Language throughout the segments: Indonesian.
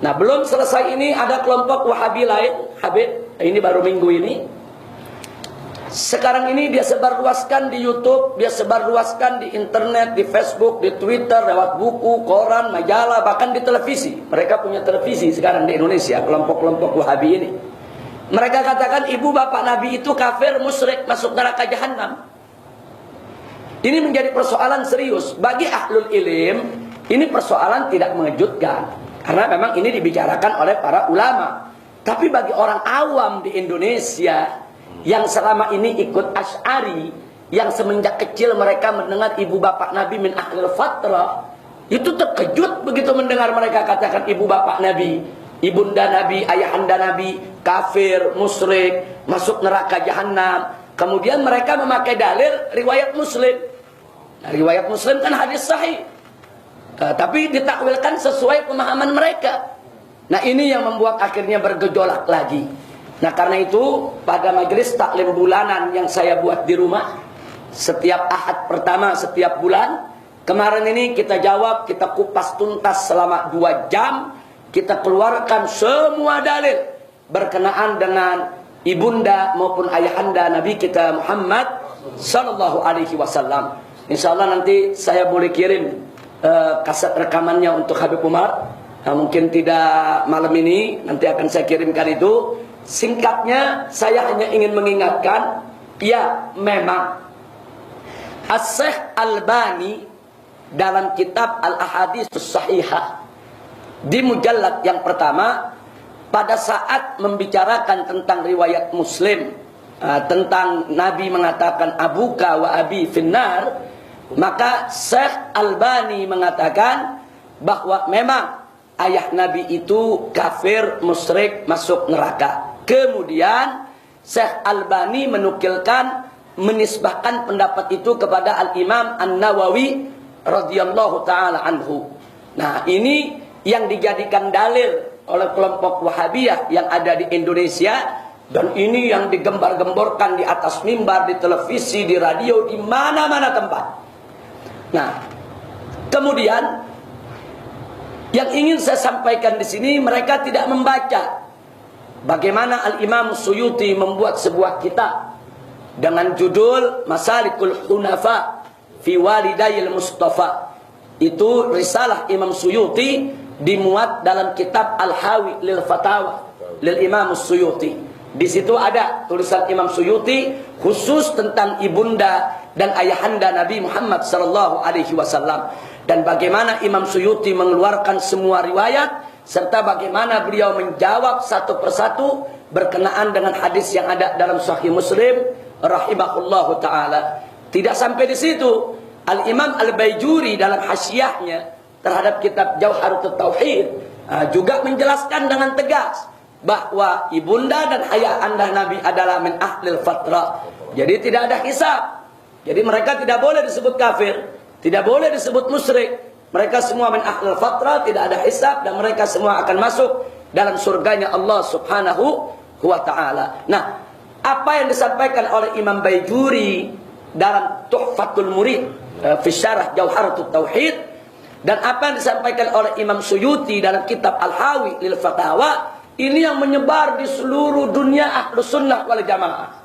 Nah, belum selesai ini ada kelompok Wahabi lain, Habib, ini baru minggu ini. Sekarang ini dia sebarluaskan di YouTube, dia sebarluaskan di internet, di Facebook, di Twitter, lewat buku, koran, majalah, bahkan di televisi. Mereka punya televisi sekarang di Indonesia, kelompok-kelompok Wahabi ini. Mereka katakan ibu bapak Nabi itu kafir, musyrik, masuk neraka jahanam. Ini menjadi persoalan serius. Bagi ahlul ilm, ini persoalan tidak mengejutkan. Karena memang ini dibicarakan oleh para ulama. Tapi bagi orang awam di Indonesia yang selama ini ikut Asy'ari, yang semenjak kecil mereka mendengar ibu bapak Nabi min ahlil fatrah, itu terkejut begitu mendengar mereka katakan ibu bapak Nabi, ibunda Nabi, ayahanda Nabi, kafir, musyrik, masuk neraka jahanam. Kemudian mereka memakai dalil riwayat Muslim. Nah, riwayat Muslim kan hadis sahih, tapi ditakwilkan sesuai pemahaman mereka. Nah, ini yang membuat akhirnya bergejolak lagi. Nah, karena itu pada majelis taklim bulanan yang saya buat di rumah setiap Ahad pertama setiap bulan, kemarin ini kita jawab, kita kupas tuntas selama 2 jam, kita keluarkan semua dalil berkenaan dengan ibunda maupun ayahanda Nabi kita Muhammad sallallahu alaihi wasallam. Insyaallah nanti saya boleh kirim kaset rekamannya untuk Habib Umar. Nah, mungkin tidak malam ini, nanti akan saya kirimkan itu. Singkatnya, saya hanya ingin mengingatkan, ya memang As-Syaikh Albani dalam kitab Al-Ahadits Sahihah di mujallad yang pertama, pada saat membicarakan tentang riwayat Muslim, tentang Nabi mengatakan abuka wa abi finnar, maka Syekh Albani mengatakan bahwa memang ayah Nabi itu kafir, musyrik, masuk neraka. Kemudian Syekh Albani menukilkan, menisbahkan pendapat itu kepada Al-Imam An-Nawawi radhiyallahu taala anhu. Nah, ini yang dijadikan dalil oleh kelompok Wahabiyah yang ada di Indonesia, dan ini yang digembar-gemborkan di atas mimbar, di televisi, di radio, di mana-mana tempat. Nah, kemudian yang ingin saya sampaikan di sini, mereka tidak membaca bagaimana Al-Imam Suyuti membuat sebuah kitab dengan judul Masalikul Hunafa fi Walidayil Mustafa. Itu risalah Imam Suyuti dimuat dalam kitab Al-Hawi lil Fatawa lil Imam Suyuti. Di situ ada tulisan Imam Suyuti khusus tentang ibunda dan ayahanda Nabi Muhammad sallallahu alaihi wasallam, dan bagaimana Imam Suyuti mengeluarkan semua riwayat serta bagaimana beliau menjawab satu persatu berkenaan dengan hadis yang ada dalam Sahih Muslim rahimahullahu taala. Tidak sampai di situ, Al-Imam Al-Baijuri dalam hasyiahnya terhadap kitab Jauharut Tauhid juga menjelaskan dengan tegas bahwa ibunda dan ayahanda Nabi adalah min ahlil fatrah. Jadi tidak ada hisab. Jadi mereka tidak boleh disebut kafir, tidak boleh disebut musyrik. Mereka semua min ahlil fatrah, tidak ada hisab, dan mereka semua akan masuk dalam surganya Allah subhanahu wa ta'ala. Nah, apa yang disampaikan oleh Imam Baijuri dalam Tuhfatul Murid fi syarah Jauharatul Tauhid, dan apa yang disampaikan oleh Imam Suyuti dalam kitab Al-Hawi lil Fatawa, ini yang menyebar di seluruh dunia Ahlus Sunnah wal Jamaah.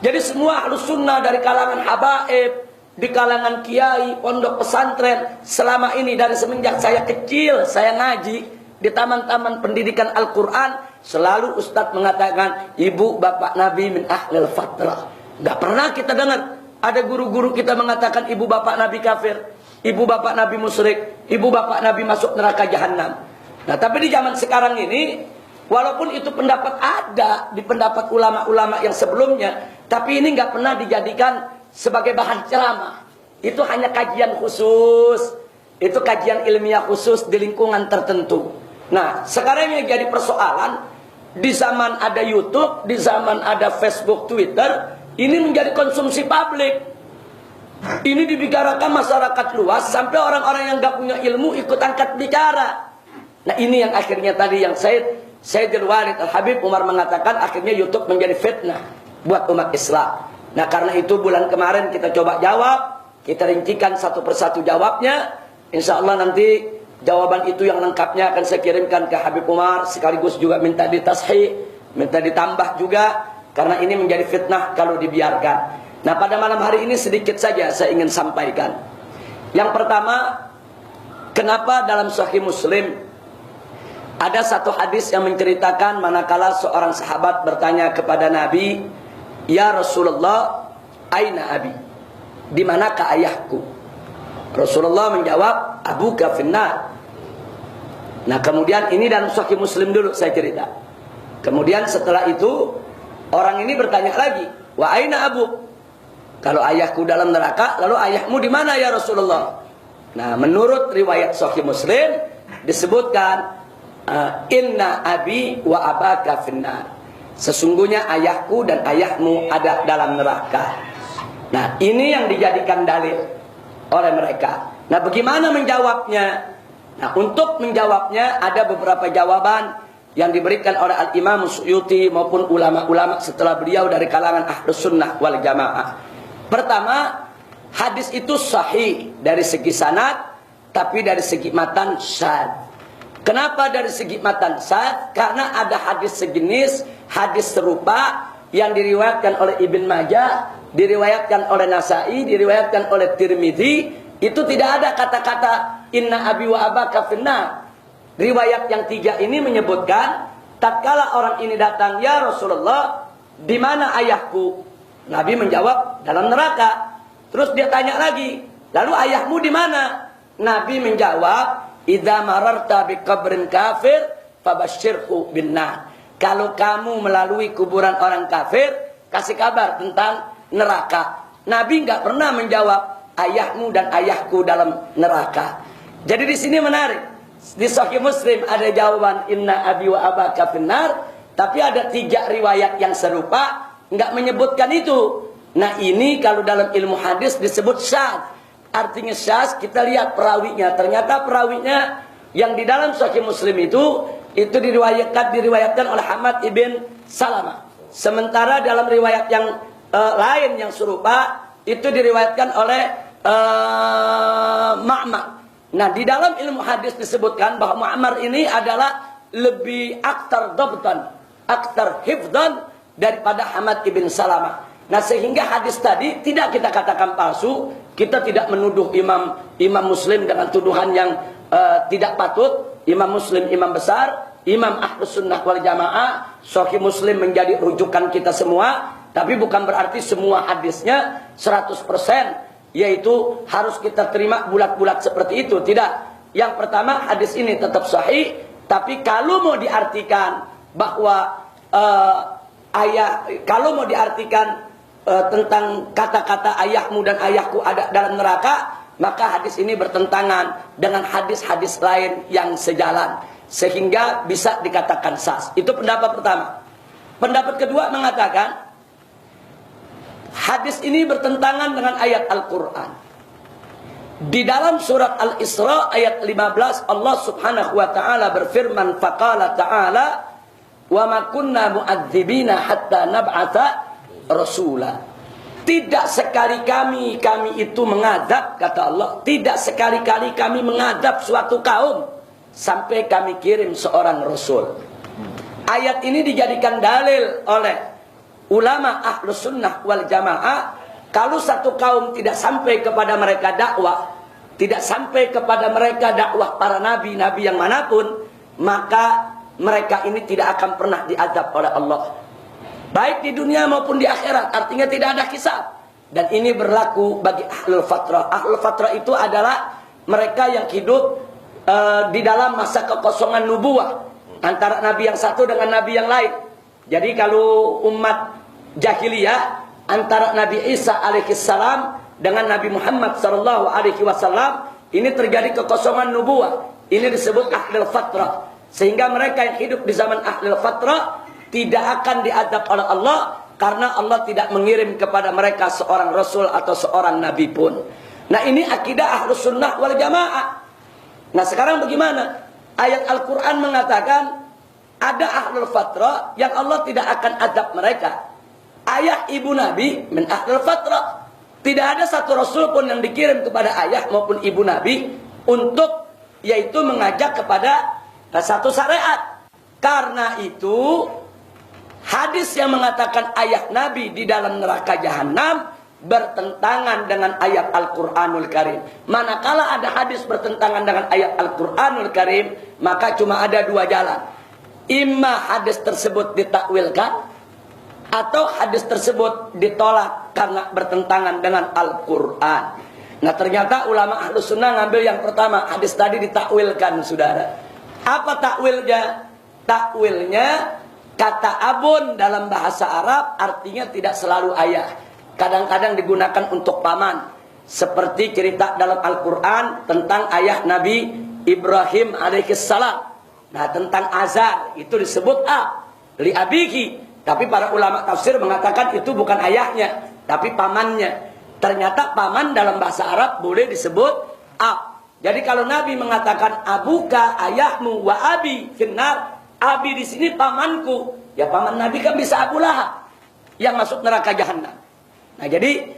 Jadi semua Ahlus Sunnah dari kalangan habaib, di kalangan kiai, pondok pesantren, selama ini dari semenjak saya kecil, saya ngaji di taman-taman pendidikan Al-Quran, selalu Ustadz mengatakan ibu bapak Nabi min ahlil fatrah. Gak pernah kita dengar ada guru-guru kita mengatakan ibu bapak Nabi kafir, ibu bapak Nabi musyrik, ibu bapak Nabi masuk neraka jahanam. Nah, tapi di zaman sekarang ini, walaupun itu pendapat ada di pendapat ulama-ulama yang sebelumnya, tapi ini gak pernah dijadikan sebagai bahan ceramah. Itu hanya kajian khusus, itu kajian ilmiah khusus di lingkungan tertentu. Nah, sekarang yang jadi persoalan, di zaman ada YouTube, di zaman ada Facebook, Twitter, ini menjadi konsumsi publik. Ini dibicarakan masyarakat luas, sampai orang-orang yang gak punya ilmu ikut angkat bicara. Nah, ini yang akhirnya tadi yang Sayyidul Walid Al-Habib Umar mengatakan, akhirnya YouTube menjadi fitnah buat umat Islam. Nah, karena itu bulan kemarin kita coba jawab, kita rincikan satu persatu jawabnya. Insya Allah nanti Jawaban itu yang lengkapnya akan saya kirimkan ke Habib Umar, sekaligus juga minta ditashih, minta ditambah juga, karena ini menjadi fitnah kalau dibiarkan. Nah, pada malam hari ini sedikit saja saya ingin sampaikan. Yang pertama, kenapa dalam Sahih Muslim ada satu hadis yang menceritakan manakala seorang sahabat bertanya kepada Nabi, "Ya Rasulullah, aina abi?" Di manakah ayahku? Rasulullah menjawab, "Abuka finnar." Nah, kemudian ini dalam Sahih Muslim dulu saya cerita. Kemudian setelah itu orang ini bertanya lagi, "Wa aina abu?" Kalau ayahku dalam neraka, lalu ayahmu di mana ya Rasulullah? Nah, menurut riwayat Sahih Muslim disebutkan, "Inna abi wa abaka finnar." Sesungguhnya ayahku dan ayahmu ada dalam neraka. Nah, ini yang dijadikan dalil oleh mereka. Nah, bagaimana menjawabnya? Nah, untuk menjawabnya ada beberapa jawaban yang diberikan oleh Al-Imam Suyuti maupun ulama-ulama setelah beliau dari kalangan Ahlus Sunnah wal Jamaah. Pertama, hadis itu sahih dari segi sanad, tapi dari segi matan syadz. Kenapa dari segi matan syadz? Karena ada hadis sejenis, hadis serupa yang diriwayatkan oleh Ibn Majah, diriwayatkan oleh Nasai, diriwayatkan oleh Tirmidzi. Itu tidak ada kata-kata inna abi wa abaka finnar. Riwayat yang tiga ini menyebutkan, tatkala orang ini datang, "Ya Rasulullah, di mana ayahku?" Nabi menjawab, "Dalam neraka." Terus dia tanya lagi, "Lalu ayahmu di mana?" Nabi menjawab, "Idza mararta bi qabrin kafir fabashshirhu binnar." Kalau kamu melalui kuburan orang kafir, kasih kabar tentang neraka. Nabi nggak pernah menjawab ayahmu dan ayahku dalam neraka. Jadi di sini menarik. Di Sahih Muslim ada jawaban inna abi wa abaka finnar, tapi ada tiga riwayat yang serupa nggak menyebutkan itu. Nah, ini kalau dalam ilmu hadis disebut syadz. Artinya syadz, kita lihat perawinya. Ternyata perawinya yang di dalam Sahih Muslim itu diriwayatkan oleh Hamad ibn Salamah. Sementara dalam riwayat yang lain yang serupa itu diriwayatkan oleh Ma'mar. Nah, di dalam ilmu hadis disebutkan bahwa Ma'mar ini adalah lebih aktar dabtan, aktar hifdan daripada Hamad ibn Salamah. Nah, sehingga hadis tadi tidak kita katakan palsu. Kita tidak menuduh Imam Muslim dengan tuduhan yang tidak patut. Imam Muslim imam besar, Imam Ahlus Sunnah wal Jamaah. Sahih Muslim menjadi rujukan kita semua. Tapi bukan berarti semua hadisnya 100%, yaitu harus kita terima bulat-bulat seperti itu. Tidak. Yang pertama, hadis ini tetap sahih. Tapi kalau mau diartikan bahwa kalau mau diartikan tentang kata-kata ayahmu dan ayahku ada dalam neraka, maka hadis ini bertentangan dengan hadis-hadis lain yang sejalan, sehingga bisa dikatakan sahih. Itu pendapat pertama. Pendapat kedua mengatakan hadis ini bertentangan dengan ayat Al-Quran. Di dalam surat Al-Isra ayat 15, Allah subhanahu wa ta'ala berfirman, faqala ta'ala, wa ma kunna mu'adzibina hatta nab'atha rasula. Tidak sekali kami itu mengadab, kata Allah, tidak sekali-kali kami mengadab suatu kaum sampai kami kirim seorang rasul. Ayat ini dijadikan dalil oleh ulama Ahlus Sunnah wal Jamaah. Kalau satu kaum tidak sampai kepada mereka dakwah, tidak sampai kepada mereka dakwah para nabi-nabi yang manapun, maka mereka ini tidak akan pernah diazab oleh Allah, baik di dunia maupun di akhirat. Artinya tidak ada hisab. Dan ini berlaku bagi ahlul fatrah. Ahlul fatrah itu adalah mereka yang hidup di dalam masa kekosongan nubuah antara nabi yang satu dengan nabi yang lain. Jadi kalau umat jahiliyah antara Nabi Isa alaihissalam dengan Nabi Muhammad sallallahu alaihi wasallam, ini terjadi kekosongan nubuah. Ini disebut ahlul fatrah. Sehingga mereka yang hidup di zaman ahlul fatrah tidak akan diazab oleh Allah, karena Allah tidak mengirim kepada mereka seorang rasul atau seorang nabi pun. Nah, ini akidah Ahlus Sunnah wal Jamaah. Nah, sekarang bagaimana? Ayat Al-Quran mengatakan ada ahlul fatrah yang Allah tidak akan azab mereka. Ayah ibu nabi min ahlul fatrah. Tidak ada satu rasul pun yang dikirim kepada ayah maupun ibu nabi untuk yaitu mengajak kepada satu syariat. Karena itu hadis yang mengatakan ayat Nabi di dalam neraka jahanam bertentangan dengan ayat Al-Quranul Karim. Manakala ada hadis bertentangan dengan ayat Al-Quranul Karim, maka cuma ada dua jalan. Imma hadis tersebut ditakwilkan, atau hadis tersebut ditolak karena bertentangan dengan Al-Quran. Nah, ternyata ulama Ahlus Sunnah ngambil yang pertama, hadis tadi ditakwilkan, saudara. Apa takwilnya? Takwilnya, kata abun dalam bahasa Arab artinya tidak selalu ayah. Kadang-kadang digunakan untuk paman. Seperti cerita dalam Al-Quran tentang ayah Nabi Ibrahim alaihissalam. Nah, tentang Azar itu disebut li abiki. Tapi para ulama tafsir mengatakan itu bukan ayahnya, tapi pamannya. Ternyata paman dalam bahasa Arab boleh disebut ab. Jadi kalau Nabi mengatakan abuka ayahmu wa abi finnar, abi di sini pamanku. Ya paman Nabi kan bisa Abu Lahab yang masuk neraka jahanam. Nah, jadi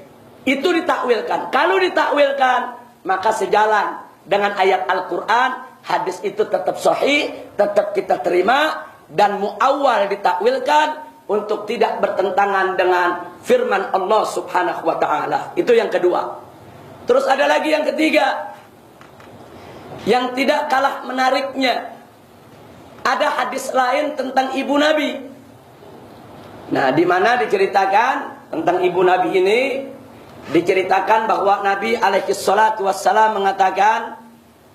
itu ditakwilkan. Kalau ditakwilkan, maka sejalan dengan ayat Al-Quran, hadis itu tetap sahih, tetap kita terima, dan muawwal ditakwilkan untuk tidak bertentangan dengan firman Allah Subhanahu wa taala. Itu yang kedua. Terus ada lagi yang ketiga, yang tidak kalah menariknya. Ada hadis lain tentang ibu Nabi. Nah, di mana diceritakan tentang ibu Nabi ini, diceritakan bahwa Nabi alaihi salatu wassalam mengatakan,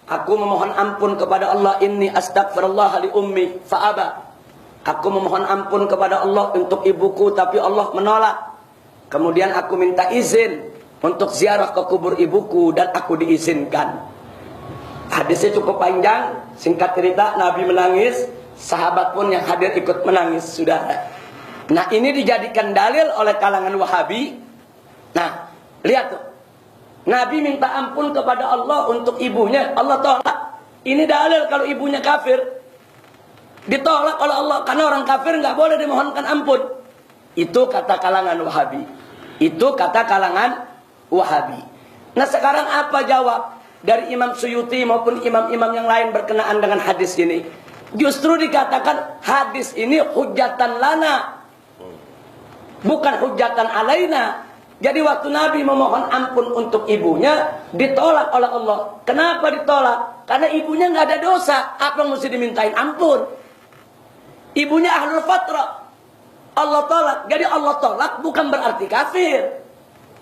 aku memohon ampun kepada Allah, inni astaghfirullah li ummi fa'aba. Aku memohon ampun kepada Allah untuk ibuku, tapi Allah menolak. Kemudian aku minta izin untuk ziarah ke kubur ibuku, dan aku diizinkan. Hadisnya cukup panjang. Singkat cerita, Nabi menangis, sahabat pun yang hadir ikut menangis, saudara. Nah, ini dijadikan dalil oleh kalangan Wahabi. Nah, lihat tuh, Nabi minta ampun kepada Allah untuk ibunya, Allah tolak. Ini dalil kalau ibunya kafir, ditolak oleh Allah, karena orang kafir nggak boleh dimohonkan ampun. Itu kata kalangan Wahabi. Itu kata kalangan Wahabi. Nah, sekarang apa jawab dari Imam Suyuti maupun imam-imam yang lain berkenaan dengan hadis ini? Justru dikatakan hadis ini hujatan lana, bukan hujatan alaina. Jadi waktu Nabi memohon ampun untuk ibunya, ditolak oleh Allah. Kenapa ditolak? Karena ibunya nggak ada dosa. Apa mesti dimintain ampun? Ibunya ahlul fatrah. Allah tolak. Jadi Allah tolak bukan berarti kafir.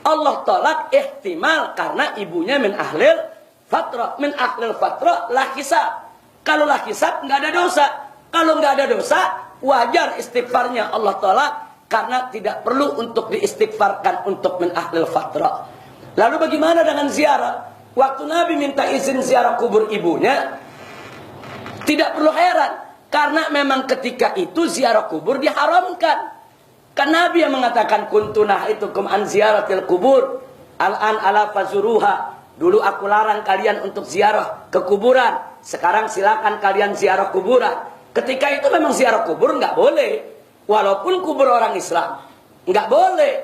Allah tolak ihtimal karena ibunya min ahlil fatrah. Min ahlil fatrah lah hisab. Kalau lah hisab nggak ada dosa. Kalau nggak ada dosa, wajar istighfarnya Allah tolak, karena tidak perlu untuk diistighfarkan untuk min ahlil fatrah. Lalu bagaimana dengan ziarah? Waktu Nabi minta izin ziarah kubur ibunya, tidak perlu heran. Karena memang ketika itu ziarah kubur diharamkan. Kan Nabi yang mengatakan kuntunah itu kum an ziaratil kubur al-an ala fazuruha. Dulu aku larang kalian untuk ziarah ke kuburan. Sekarang silakan kalian ziarah kuburan. Ketika itu memang ziarah kubur nggak boleh. Walaupun kubur orang Islam nggak boleh.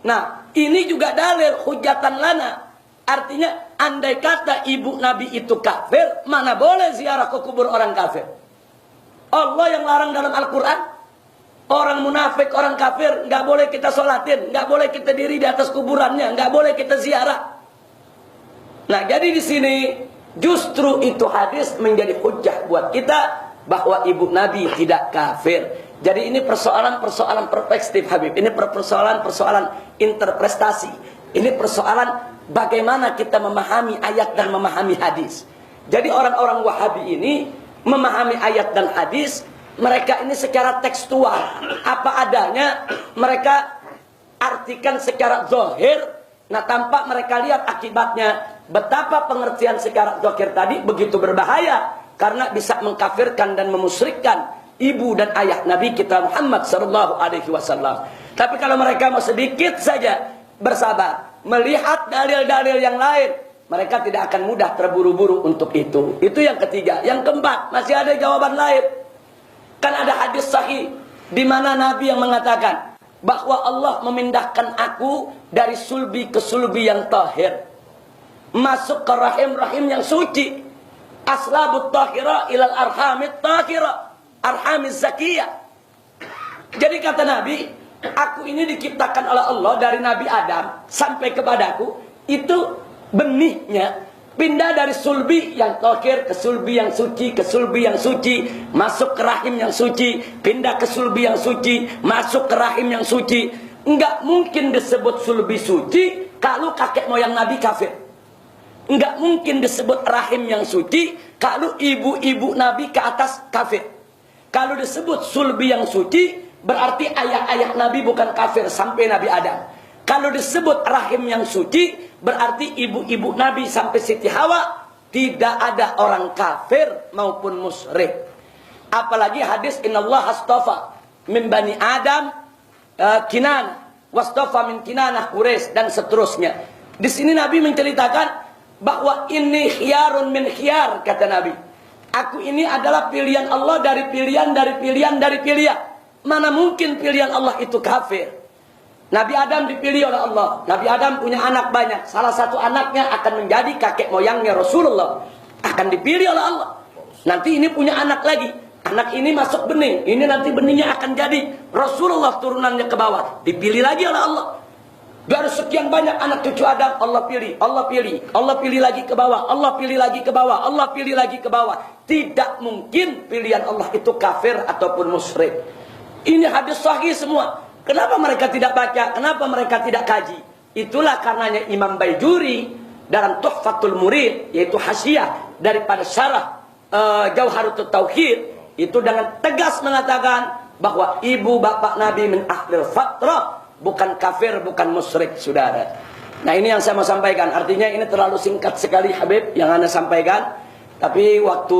Nah, ini juga dalil hujatan lana. Artinya andai kata ibu Nabi itu kafir, mana boleh ziarah ke kubur orang kafir? Allah yang larang dalam Al-Quran. Orang munafik, orang kafir nggak boleh kita sholatin, nggak boleh kita diri di atas kuburannya, nggak boleh kita ziarah. Nah, jadi di sini justru itu hadis menjadi hujjah buat kita bahwa ibu Nabi tidak kafir. Jadi ini persoalan-persoalan perspektif, Habib. Ini persoalan-persoalan interpretasi. Ini persoalan bagaimana kita memahami ayat dan memahami hadis. Jadi orang-orang Wahabi ini memahami ayat dan hadis, mereka ini secara tekstual, apa adanya, mereka artikan secara zahir. Nah, tampak mereka lihat akibatnya, betapa pengertian secara zahir tadi begitu berbahaya, karena bisa mengkafirkan dan memusyrikkan ibu dan ayah Nabi kita Muhammad sallallahu alaihi wasallam. Tapi kalau mereka mau sedikit saja bersabar, melihat dalil-dalil yang lain, mereka tidak akan mudah terburu-buru untuk itu. Itu yang ketiga. Yang keempat, masih ada jawaban lain. Kan ada hadis sahih di mana Nabi yang mengatakan bahwa Allah memindahkan aku dari sulbi ke sulbi yang tahir, masuk ke rahim-rahim yang suci. aslabut tahira ilal arhamit tahira, arhamiz zakiyah. Jadi kata Nabi, aku ini diciptakan oleh Allah dari Nabi Adam sampai kepadaku, itu benihnya pindah dari sulbi yang tahir ke sulbi yang suci, ke sulbi yang suci, masuk ke rahim yang suci, pindah ke sulbi yang suci, masuk ke rahim yang suci. Enggak mungkin disebut sulbi suci kalau kakek moyang Nabi kafir. Enggak mungkin disebut rahim yang suci kalau ibu-ibu Nabi ke atas kafir. Kalau disebut sulbi yang suci, berarti ayah-ayah Nabi bukan kafir sampai Nabi Adam. Kalau disebut rahim yang suci, berarti ibu-ibu Nabi sampai Siti Hawa, tidak ada orang kafir maupun musyrik. Apalagi hadis innallaha astafa min bani Adam Kinanah, wastafa min Kinanah Quraisy, dan seterusnya. Di sini Nabi menceritakan bahwa ini khiyarun min khiyar, kata Nabi. Aku ini adalah pilihan Allah dari pilihan, dari pilihan, dari pilihan. Mana mungkin pilihan Allah itu kafir? Nabi Adam dipilih oleh Allah. Nabi Adam punya anak banyak. Salah satu anaknya akan menjadi kakek moyangnya Rasulullah. Akan dipilih oleh Allah. Nanti ini punya anak lagi. Anak ini masuk benih. Ini nanti benihnya akan jadi Rasulullah turunannya ke bawah. Dipilih lagi oleh Allah. Dari sekian banyak anak cucu Adam, Allah pilih, Allah pilih, Allah pilih lagi ke bawah, Allah pilih lagi ke bawah, Allah pilih lagi ke bawah. Tidak mungkin pilihan Allah itu kafir ataupun musyrik. Ini hadis sahih semua. Kenapa mereka tidak baca? Kenapa mereka tidak kaji? Itulah karenanya Imam Baijuri dalam Tuhfatul Murid, yaitu hasyiah daripada syarah Jauharut Tauhid, itu dengan tegas mengatakan bahwa ibu bapak Nabi min ahlil fatrah, bukan kafir, bukan musyrik, saudara. Nah, ini yang saya mau sampaikan. Artinya ini terlalu singkat sekali Habib yang Anda sampaikan. Tapi waktu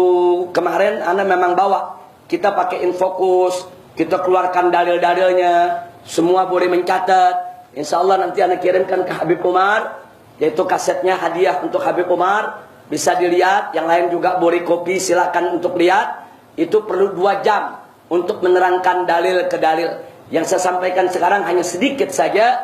kemarin Anda memang bawa, kita pakai infokus, kita keluarkan dalil-dalilnya, semua boleh mencatat. Insya Allah nanti Anda kirimkan ke Habib Umar, yaitu kasetnya hadiah untuk Habib Umar, bisa dilihat. Yang lain juga boleh kopi, silakan untuk lihat. Itu perlu 2 jam untuk menerangkan dalil ke dalil. Yang saya sampaikan sekarang hanya sedikit saja.